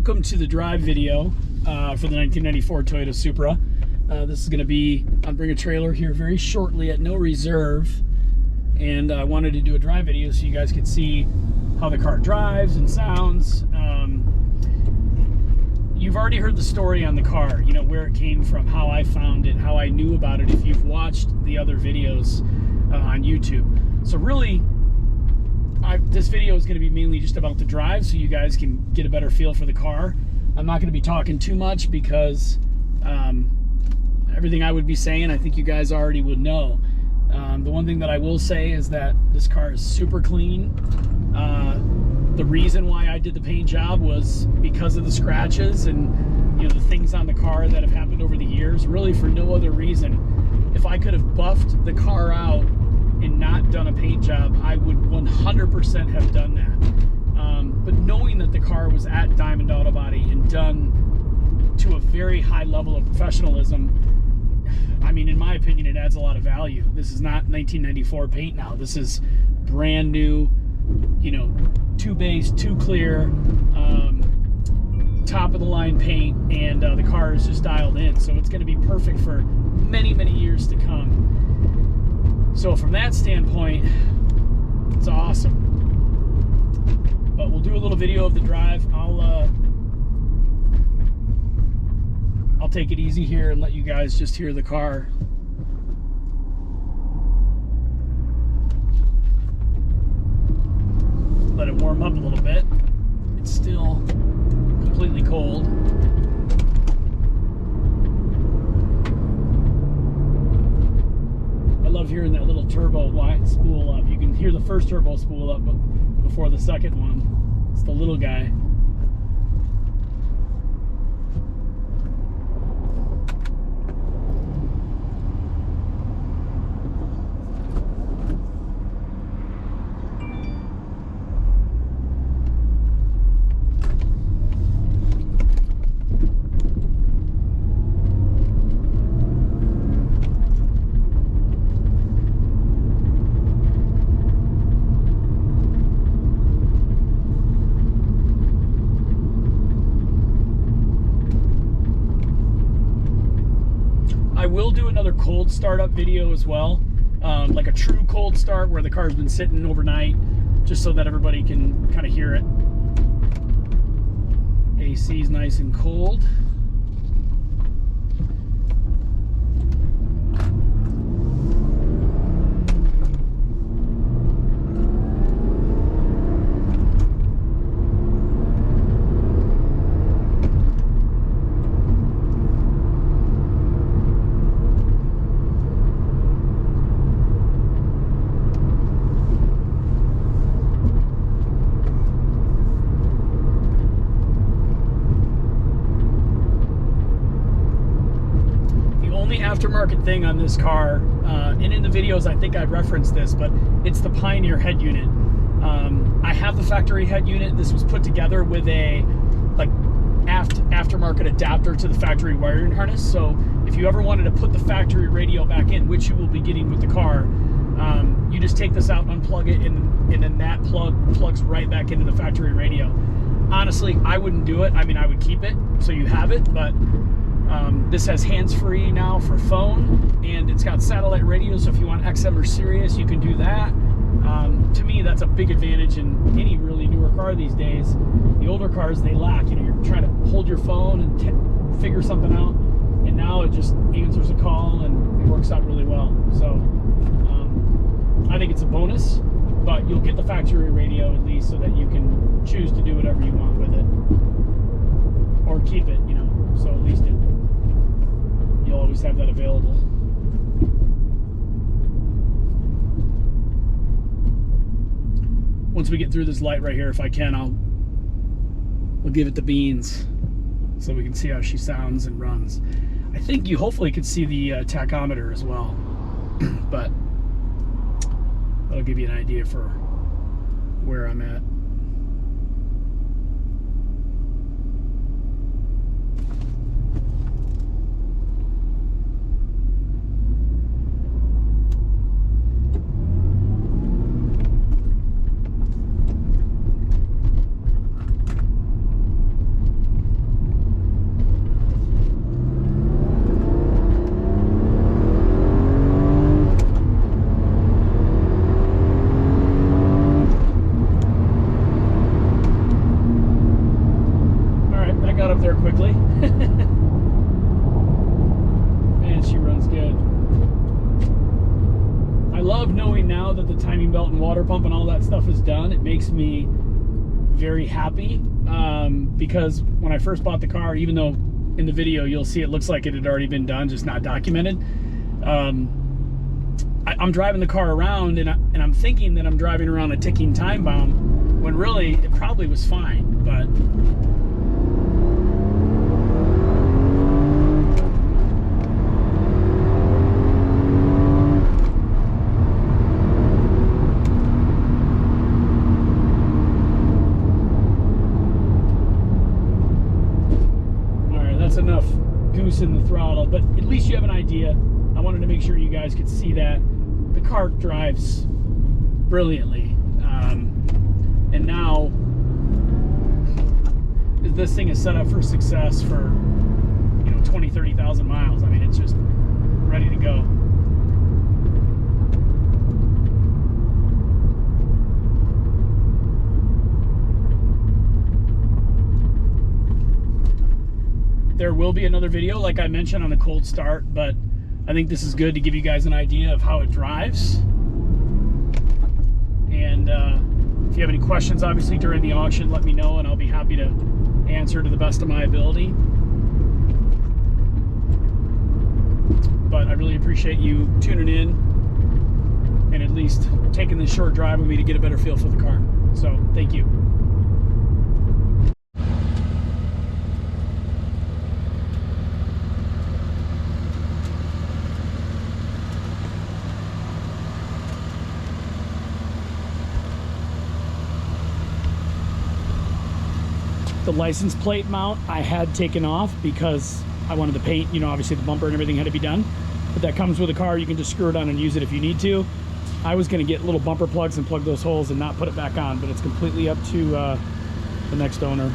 welcome to the drive video for the 1994 Toyota Supra. This is going to be, I'll bring a trailer here very shortly at no reserve, and I wanted to do a drive video so you guys could see how the car drives and sounds. You've already heard the story on the car, you know, where it came from, how I found it, how I knew about it, if you've watched the other videos on YouTube. So really, this video is going to be mainly just about the drive so you guys can get a better feel for the car. I'm not going to be talking too much because everything I would be saying, I think you guys already would know. The one thing that I will say is that this car is super clean. The reason why I did the paint job was because of the scratches and, you know, the things on the car that have happened over the years, really for no other reason. If I could have buffed the car out and not done a paint job, I would 100% have done that. But knowing that the car was at Diamond Auto Body and done to a very high level of professionalism, I mean, in my opinion, it adds a lot of value. This is not 1994 paint now. This is brand new, you know, 2 base, 2 clear, top of the line paint, and the car is just dialed in. So it's going to be perfect for many, many years to come. So from that standpoint, it's awesome. But we'll do a little video of the drive. I'll take it easy here and let you guys just hear the car. Let it warm up a little bit. It's still completely cold. I love hearing that little turbo light spool up. You can hear the first turbo spool up before the second one. It's the little guy. I will do another cold startup video as well, like a true cold start where the car's been sitting overnight, just so that everybody can kind of hear it. AC is nice and cold. Aftermarket thing on this car, and in the videos I think I referenced this, but it's the Pioneer head unit. I have the factory head unit. This was put together with a like aftermarket adapter to the factory wiring harness, so if you ever wanted to put the factory radio back in, which you will be getting with the car, you just take this out, unplug it, and then that plugs right back into the factory radio. Honestly, I wouldn't do it. I mean, I would keep it so you have it, but this has hands-free now for phone, and it's got satellite radio, so if you want XM or Sirius, you can do that. To me, that's a big advantage in any really newer car these days. The older cars, they lack. You know, you're trying to hold your phone and figure something out, and now it just answers a call, and it works out really well. So I think it's a bonus, but you'll get the factory radio at least so that you can choose to do whatever you want with it, or keep it, you know, so at least you'll always have that available. Once we get through this light right here, if I can, we'll give it the beans so we can see how she sounds and runs. I think you hopefully could see the tachometer as well, but that'll give you an idea for where I'm at. up there quickly. Man, she runs good. I love knowing now that the timing belt and water pump and all that stuff is done. It makes me very happy, because when I first bought the car, even though in the video you'll see it looks like it had already been done, just not documented, I'm driving the car around and I'm thinking that I'm driving around a ticking time bomb, when really it probably was fine. But enough goose in the throttle, but at least you have an idea. I wanted to make sure you guys could see that the car drives brilliantly, and now this thing is set up for success for 20-30,000 miles. I mean, it's just ready to go. There will be another video, like I mentioned, on a cold start, but I think this is good to give you guys an idea of how it drives. And if you have any questions, obviously, during the auction, let me know, and I'll be happy to answer to the best of my ability. But I really appreciate you tuning in and at least taking this short drive with me to get a better feel for the car. So, thank you. The license plate mount I had taken off because I wanted to paint, obviously the bumper and everything had to be done. But that comes with the car. You can just screw it on and use it if you need to. I was going to get little bumper plugs and plug those holes and not put it back on, but it's completely up to the next owner.